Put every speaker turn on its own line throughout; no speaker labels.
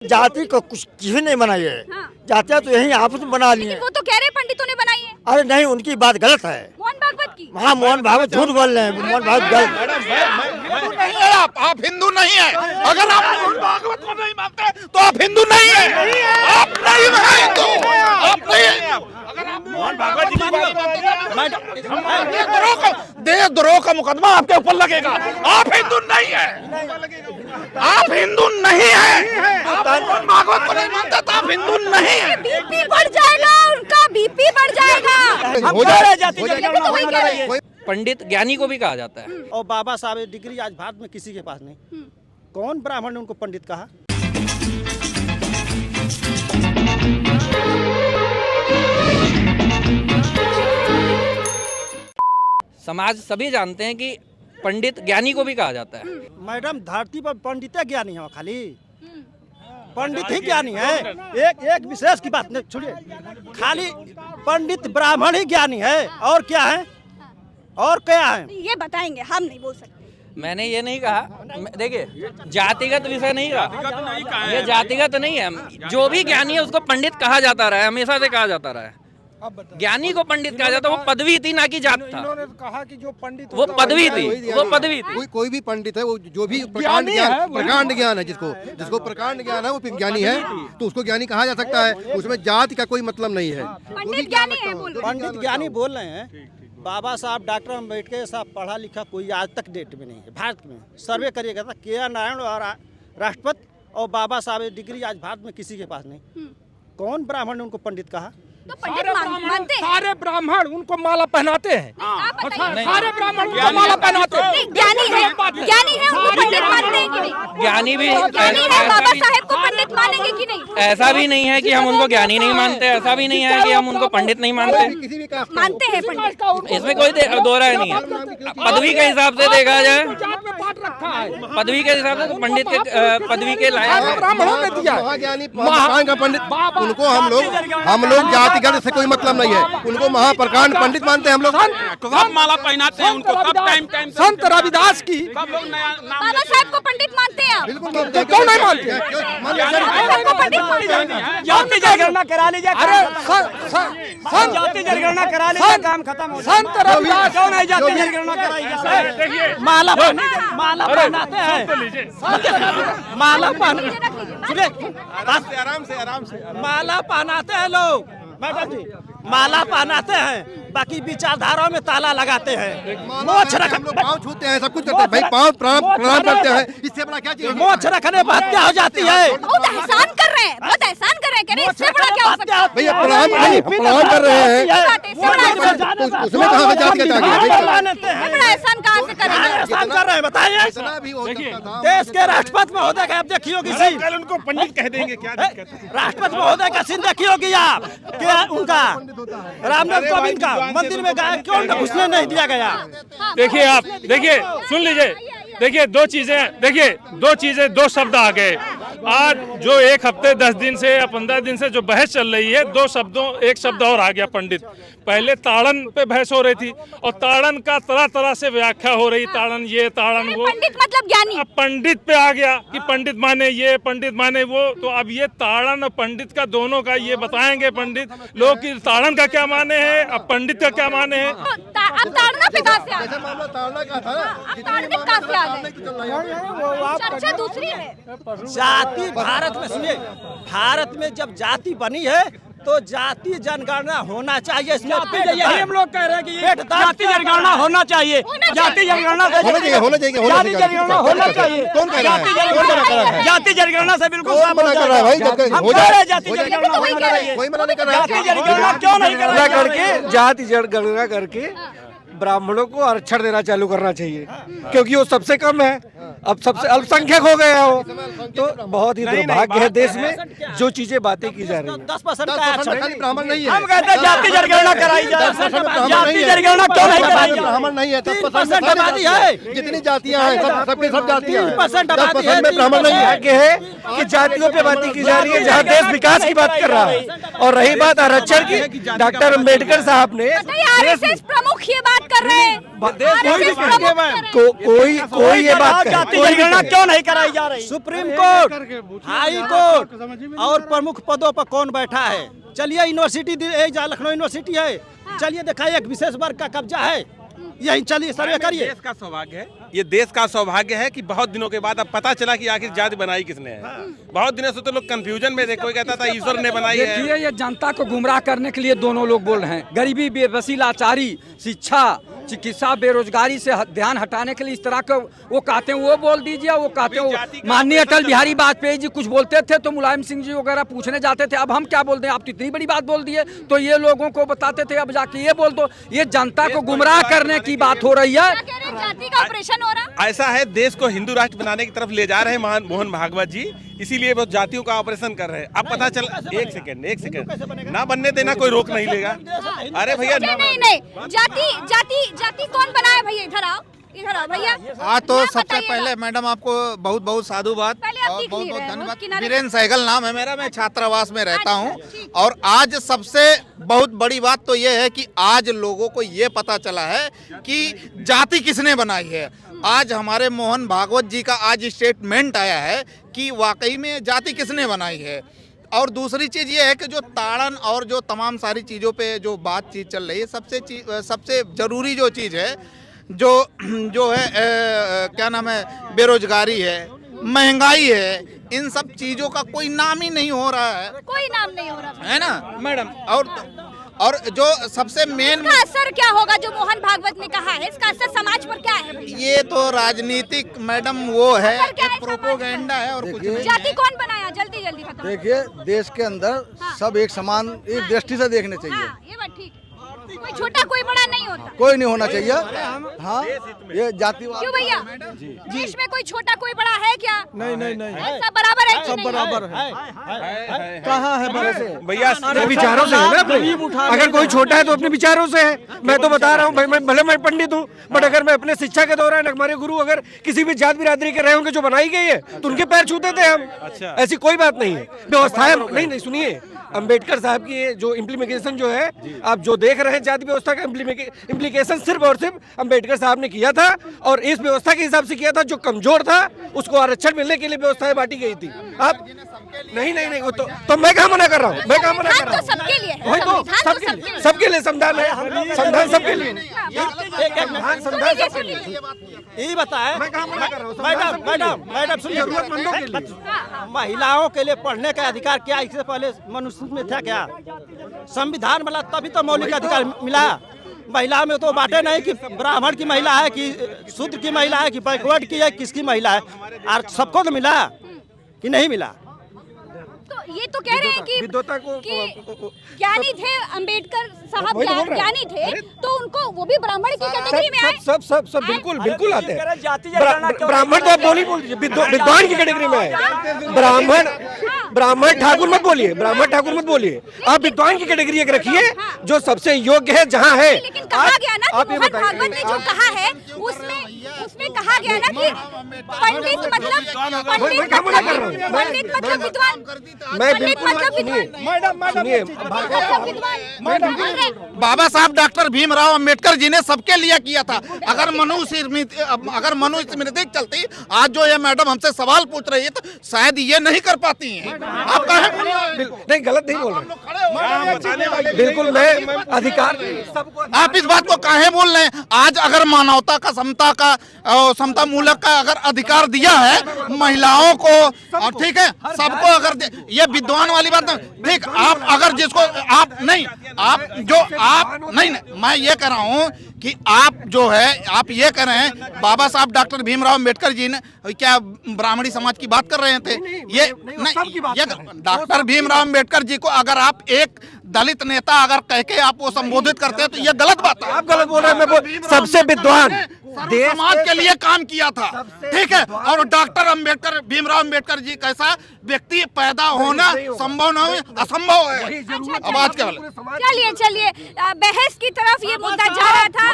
जाति को कुछ भी नहीं बनाई है।
हाँ।
जातियाँ तो यही आपस में बना ली
लेकिन
है।
वो तो कह रहे पंडितों ने बनाई है।
अरे नहीं, उनकी बात गलत है।
मोहन भागवत की।
हाँ, मोहन भागवत झूठ बोल रहे हैं। मोहन भागवत गलत।
हिंदू नहीं है आप हिंदू नहीं है। अगर आप मोहन भागवत को नहीं मानते तो आप हिंदू नहीं है। आप नहीं है हिंदू, आप नहीं है। अगर आप मोहन भागवत जी की बात देशद्रोह का मुकदमा आपके ऊपर लगेगा। आप हिंदू नहीं है, आप हिंदू नहीं है। आप मोहन भागवत को नहीं मानते तो आप हिंदू नहीं है।
बीपी बढ़ जाएगा, उनका बीपी बढ़ जाएगा।
हो जाएगा।
लेकिन तो वही कह रहे हैं।
पंडित ज्ञानी को भी कहा जाता है।
और बाबा साहब डिग्री आज भारत में किसी के पास नहीं। कौन ब्राह्मण ने उनको पंडित कहा?
समाज सभी जानते हैं कि पंडित ज्ञानी को भी कहा जाता है।
मैडम, धरती पर पंडित ज्ञानी है, खाली पंडित ही ज्ञानी है। एक विशेष की बात नहीं छोड़िए, खाली पंडित ब्राह्मण ही ज्ञानी है। और क्या है? और क्या है?
ये बताएंगे, हम नहीं बोल सकते।
मैंने ये नहीं कहा, देखिए जातिगत विषय नहीं कहा, ये जातिगत नहीं है। जो भी ज्ञानी है उसको पंडित कहा जाता रहा है, हमेशा से कहा जाता रहा है। ज्ञानी को पंडित कहा जाता है, वो पदवी थी ना कि जात था।
कहा कि जो पंडित
वो पदवी थी, वो पदवी थी।
कोई भी पंडित है, वो जो भी प्रकांड ज्ञान है, जिसको प्रकांड ज्ञान है वो ज्ञानी है, तो उसको ज्ञानी कहा जा सकता है। उसमें जाति का कोई मतलब नहीं है।
पंडित ज्ञानी है, बोलो।
पंडित ज्ञानी बोल रहे हैं। बाबा साहब डॉक्टर अम्बेडकर साहब पढ़ा लिखा कोई आज तक डेट में नहीं है भारत में। सर्वे करिएगा था के.आर. नारायण और राष्ट्रपति और बाबा साहब डिग्री आज भारत में किसी के पास नहीं। कौन ब्राह्मण ने उनको पंडित कहा?
तो पंडित मानते हैं।
सारे ब्राह्मण उनको माला पहनाते हैं।
आप बताइए।
सारे ब्राह्मण उनको माला पहनाते हैं।
नहीं, ज्ञानी है, उनको पंडित मानते हैं कि नहीं?
ज्ञानी भी
ज्ञानी है, बाबा साहेब को पंडित मानेंगे कि नहीं?
ऐसा भी नहीं है कि हम उनको ज्ञानी नहीं मानते, ऐसा भी नहीं है कि हम उनको पंडित नहीं मानते।
मानते हैं पंडित।
इसमें कोई दो राय नहीं है। पदवी के हिसाब से देखा जाए, पदवी के हिसाब से पंडित के पदवी के लायक
ब्राह्मणों ने दिया।
महाज्ञानी का पंडित, उनको हम लोग जातिगत से कोई मतलब नहीं है। उनको महाप्रकांड पंडित मानते हैं हम लोग।
सब माला पहनाते हैं उनको, सब टाइम
संत रविदास की
सब लोग नया नाम
बाबा साहब को पंडित मानते हैं आप?
बिल्कुल
क्यों नहीं मानते?
बाबा साहब को पंडित मानते हैं?
जाति जनगणना करा लीजिए।
अरे
जाति जनगणना करा लीजिए, काम खत्म हो।
संत रविदास
क्यों नहीं जाति जनगणना कराई? माला पहनाते हैं। माला आराम से माला पहनाते हैं लोग। मैडम जी, माला पहनाते हैं, बाकी विचारधाराओं में ताला लगाते हैं। मोछ
पाँव छूते हैं, सब कुछ करते हैं भाई, पाँव प्रणाम करते हैं। इससे बड़ा क्या चाहिए?
मोछ रखने पर हत्या हो जाती है।
बहुत एहसान कर रहे हैं, बहुत एहसान कर रहे हैं। कह रहे हैं, इससे बड़ा क्या हो सकता है?
भैया प्रणाम कर रहे हैं, उसमें कहाँ से जाति का त्याग है?
इससे बड़ा एहसान कहाँ से करेंगे?
एहसान कर रहे हैं, बताइए।
इतना भी हो सकता था।
देश के राष्ट्रपति महोदय का आप देखियो किसी,
कल उनको पंडित कह देंगे, क्या दिक्कत है?
राष्ट्रपति महोदय का सीन देखियो कि आप क्या उनका रामनाथ कोविंद का मंदिर में गए, क्यों घुसने नहीं दिया गया?
देखिए आप देखिए, सुन लीजिए, देखिए दो चीजें दो शब्द आ गए। आज जो एक हफ्ते 10 दिन से या 15 दिन से जो बहस चल रही है, एक शब्द और आ गया पंडित। पहले ताड़न पे बहस हो रही थी और ताड़न का तरह तरह से व्याख्या हो रही, ताड़न ये ताड़न वो।
पंडित मतलब ज्ञानी।
अब पंडित पे आ गया कि पंडित माने ये, पंडित माने वो। तो अब ये ताड़न और पंडित का दोनों का ये बताएंगे पंडित लोग कि ताड़न का क्या माने हैं, अब पंडित का क्या माने हैं।
अब ताड़ना पे कहाँ से आ गए?
मामला ताड़ना का था ना,
अब ताड़ने कहाँ से आ गए? चर्चा दूसरी है।
जाति भारत में, सुनिए, भारत में जब जाति बनी है तो जाति जनगणना होना चाहिए। इसमें यही हम लोग कह रहे हैं कि जाति जनगणना होना चाहिए। जाति जनगणना जाति जनगणना होना चाहिए।
कौन कह रहा है?
जाति जनगणना से बिल्कुल
कौन मना कर रहा है भाई? जब
हम
हो
कह रहे
जाए
हैं जाति जनगणना होना चाहिए।
कोई मना नहीं कर रहा
जाति जनगणना क्यों नहीं
गणना
कर
करके, जाति जनगणना करके ब्राह्मणों को आरक्षण देना चालू करना चाहिए, क्योंकि वो सबसे कम है। अब सबसे अल्पसंख्यक हो गया वो। तो बहुत ही दुर्भाग्य है देश में जो चीजें बातें की जा रही है।
10% का आरक्षण
खाली ब्राह्मण नहीं है।
हम कहते हैं जाति जनगणना कराई जाए। जाति जनगणना क्यों नहीं कराई जाए?
ब्राह्मण नहीं है,
3% आबादी है।
जितनी जातियां हैं सबके सब जातियां हैं।
3% आबादी है,
10% में ब्राह्मण नहीं है।
भाग्य है कि जातियों पे बातें की जा रही है जहाँ देश विकास की बात कर रहा है। और रही बात आरक्षण की, डॉक्टर अम्बेडकर साहब ने
आरएसएस प्रमुख ये बात कर रहे हैं, RSS प्रमुख कर रहे हैं।
कोई ये बात करे,
जाति
कोई भी
जनगणना
करे।
क्यों नहीं कराई जा रही? सुप्रीम कोर्ट, हाई कोर्ट और प्रमुख पदों पर कौन बैठा है? चलिए यूनिवर्सिटी जहाँ लखनऊ यूनिवर्सिटी है, चलिए दिखाइए एक विशेष वर्ग का कब्जा है, यही चलिए सर्वे करिए।
देश का सौभाग्य है, ये देश का सौभाग्य है कि बहुत दिनों के बाद अब पता चला कि आखिर जाति बनाई किसने है। बहुत दिनों से तो लोग कंफ्यूजन में थे, कोई कहता था ईश्वर ने बनाई है।
देखिए, ये जनता को गुमराह करने के लिए दोनों लोग बोल रहे हैं। गरीबी, बेबसी, लाचारी, शिक्षा, चिकित्सा, बेरोजगारी से ध्यान हटाने के लिए इस तरह का वो कहते हैं, वो बोल दीजिए, वो कहते हैं। माननीय अटल बिहारी वाजपेयी जी कुछ बोलते थे तो मुलायम सिंह जी वगैरह पूछने जाते थे, अब हम क्या बोलते हैं? आप तो इतनी बड़ी बात बोल दिए, तो ये लोगों को बताते थे, अब जाके ये बोल दो। ये जनता को गुमराह करने की बात हो रही है।
क्या कह रहे हैं, जाति का ऑपरेशन हो रहा है?
ऐसा है, देश को हिंदू राष्ट्र बनाने की तरफ ले जा रहे हैं मोहन भागवत जी, इसीलिए वो जातियों का ऑपरेशन कर रहे हैं। अब पता चल, एक सेकंड ना बनने देना, कोई रोक नहीं लेगा। अरे भैया
नहीं, जाति कौन बनाया भैया? इधर आओ भैया।
आज तो सबसे पहले मैडम आपको बहुत बहुत साधुवाद
पहले आप
और
दिख
बहुत
नहीं
बहुत
रहे हो,
धन्यवाद।
किनारे-
वीरेंद्र सहगल नाम है मेरा, मैं छात्रावास में रहता
अच्छा,
हूँ।
ठीक।
और आज सबसे बहुत बड़ी बात तो ये है कि आज लोगों को ये पता चला है कि जाति किसने बनाई है। आज हमारे मोहन भागवत जी का आज स्टेटमेंट आया है कि वाकई में जाति किसने बनाई है। और दूसरी चीज़ ये है कि जो ताड़न और जो तमाम सारी चीज़ों पे जो बातचीत चल रही है, सबसे ज़रूरी जो चीज़ है, जो है क्या नाम है, बेरोजगारी है, महंगाई है, इन सब चीज़ों का कोई नाम ही नहीं हो रहा है,
कोई नाम नहीं हो रहा
है ना मैडम। और जो सबसे मेन,
इसका असर क्या होगा जो मोहन भागवत ने कहा है? इसका असर समाज पर क्या है भैया?
ये तो राजनीतिक मैडम वो है,
असर क्या है
प्रोपोगेंडा है और कुछ नहीं
जाति
है।
कौन बनाया? जल्दी खत्म।
देखिए, देश के अंदर सब एक समान, एक दृष्टि से देखने चाहिए।
हाँ, ये बात ठीक है। कोई छोटा कोई बड़ा नहीं होता।
कोई नहीं होना चाहिए। हाँ, ये जातिवाद।
क्यों भैया? देश में कोई छोटा कोई बड़ा है क्या?
नहीं।
सब बराबर है कि नहीं?
बराबर है। कहाँ है बड़े से?
भैया
अपने विचारों से है ना अपने। अगर कोई छोटा है तो अपने विचारों से है। मैं तो बता रहा हूँ भाई, भले मैं पंडित हूँ, बट अगर मैं अपने शिक्षा के दौरान हमारे गुरु अगर किसी भी जात बिरादरी के रहे होंगे जो बनाई गई है तो उनके पैर छूते थे हम।
अच्छा।
ऐसी कोई बात नहीं है। व्यवस्थाएं नहीं सुनिए, अंबेडकर साहब की ये जो इम्प्लीमेशन जो है, आप जो देख रहे हैं जाति व्यवस्था का इम्प्लीकेशन सिर्फ और सिर्फ अंबेडकर साहब ने किया था, और इस व्यवस्था के हिसाब से किया था। जो कमजोर था उसको आरक्षण मिलने के लिए व्यवस्थाएं बांटी गई थी। आप नहीं वो तो मैं कहाँ मना कर रहा हूँ? मैं कहाँ मना कर रहा हूँ?
सबके लिए है।
वही तो,
संविधान तो सबके लिए।
सबके लिए संविधान है, संविधान सबके लिए।
यही बताए
मैं कहाँ मना कर रहा हूँ?
मैडम सुनिए,
जरूरतमंदों के लिए।
महिलाओं के लिए पढ़ने का अधिकार क्या इससे पहले मनुष्य में था क्या? संविधान बना तभी तो मौलिक अधिकार मिला। महिला में तो बातें नहीं कि ब्राह्मण की महिला है कि शूद्र की महिला है कि बैकवर्ड की है, किसकी महिला है, और सबको तो मिला कि नहीं मिला।
तो ये तो कह रहे हैं कि
विद्वता को
ज्ञानी थे अंबेडकर साहब,
वही तो बोल रहे हैं।
ज्ञानी थे, तो उनको वो भी ब्राह्मण की कैटेगरी में आए।
सब बिल्कुल आते हैं।
जाति जनगणना क्यों
ब्राह्मण तो आप बोल दीजिए, विद्वान की कैटेगरी में है। ब्राह्मण ठाकुर मत बोलिए, आप विद्वान की कैटेगरी एक रखिए जो सबसे योग्य है जहाँ है।
लेकिन कहा गया ना कि मोहन भागवत ने जो कहा है उसमें कहा गया ना कि पंडित मतलब विद्वान,
मैं
पंडित
बिल्कुल
मतलब विद्वान,
सुनिए,
बाबा साहब डॉक्टर भीमराव अंबेडकर जी ने सबके लिए किया था। अगर मनुस्मृति चलती, आज जो ये मैडम हमसे सवाल पूछ रही है तो शायद ये नहीं कर पाती हैं। आप
नहीं, गलत नहीं बोल रहे, बिल्कुल मैं अधिकार सबको।
आप इस बात को काहे बोल रहे हैं? आज अगर मानवता का, समता मूलक का अगर अधिकार दिया है महिलाओं को, और ठीक है सबको, अगर ये विद्वान वाली बात नहीं, ठीक, आप अगर जिसको आप नहीं मैं ये कह रहा हूँ कि आप जो है, आप ये कह रहे हैं बाबा साहब डॉक्टर भीमराव अंबेडकर जी ने क्या ब्राह्मणी समाज की बात कर रहे थे? ये डॉक्टर भीमराव अंबेडकर जी को अगर आप एक दलित नेता अगर कह के आप वो संबोधित करते हैं तो ये गलत बात है।
आप गलत बोल रहे हैं। मैं सबसे विद्वान देश
समाज के लिए काम किया था, ठीक है। और डॉक्टर अंबेडकर, भीमराव अंबेडकर जी कैसा व्यक्ति पैदा होना संभव न हो, असंभव है। अब आज क्या
चलिए बहस की तरफ ये मुद्दा जा रहा था।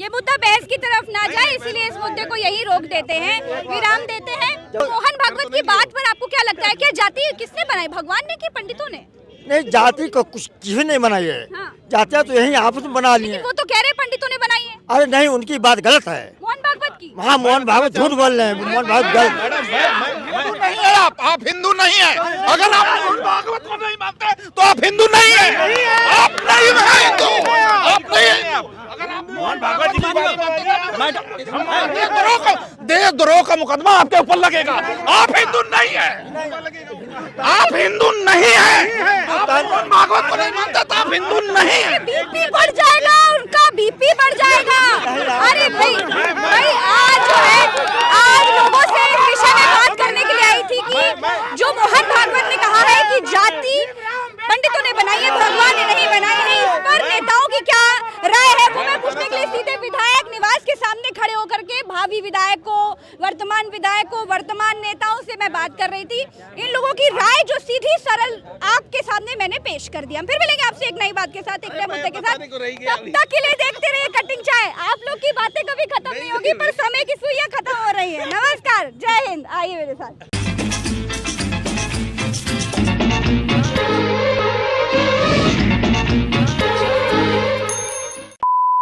ये मुद्दा बहस की तरफ ना जाए, इसीलिए इस मुद्दे को यही रोक देते हैं, विराम देते हैं। मोहन भागवत की बात पर आपको क्या लगता है, क्या जाति किसने बनाई? भगवान ने कि पंडितों ने?
नहीं, जाति को कुछ किसी ने बनाई है।
हाँ।
जातियाँ तो यही आपस में बना ली
लेकिन
है।
वो तो कह रहे पंडितों ने बनाई है,
अरे नहीं, उनकी बात गलत है।
मोहन भागवत की।
हाँ, मोहन भागवत झूठ बोल रहे हैं, मोहन भागवत गलत।
हिंदू नहीं है आप हिंदू नहीं है। अगर आप मोहन भागवत को नहीं मानते तो आप हिंदू नहीं है। आप नहीं है हिंदू, आप नहीं है। अगर आप मोहन भागवत जी की बात देशद्रोह का मुकदमा आपके ऊपर लगेगा। आप हिंदू नहीं है, आप हिंदू नहीं है। आप मोहन भागवत को नहीं मानते तो आप हिंदू नहीं है।
बीपी बढ़ जाएगा, उनका बीपी बढ़ जाएगा। अरे भाई आज जो है, आज लोगों से इस विषय में बात करने के लिए आई थी कि जो मोहन भागवत ने कहा है कि जाति पंडितों ने बनाई है, भगवान ने नहीं बनाई है, इस पर नेताओं की क्या राय है वो मैं पूछने के लिए सीधे विधायक निवास के सामने खड़े होकर के भावी विधायकों, वर्तमान विधायकों, वर्तमान नेताओं से मैं बात कर रही थी। इन लोगों की राय जो सीधी सरल आपके सामने मैंने पेश कर दिया। हम फिर मिलेंगे आपसे एक नई बात के साथ, एक नए मुद्दे के साथ। तब तक के लिए देखते रहिए कटिंग चाय। आप लोग की बातें कभी खत्म नहीं होगी, पर समय की सुइयां खत्म हो रही है। नमस्कार, जय हिंद। आइए मेरे साथ।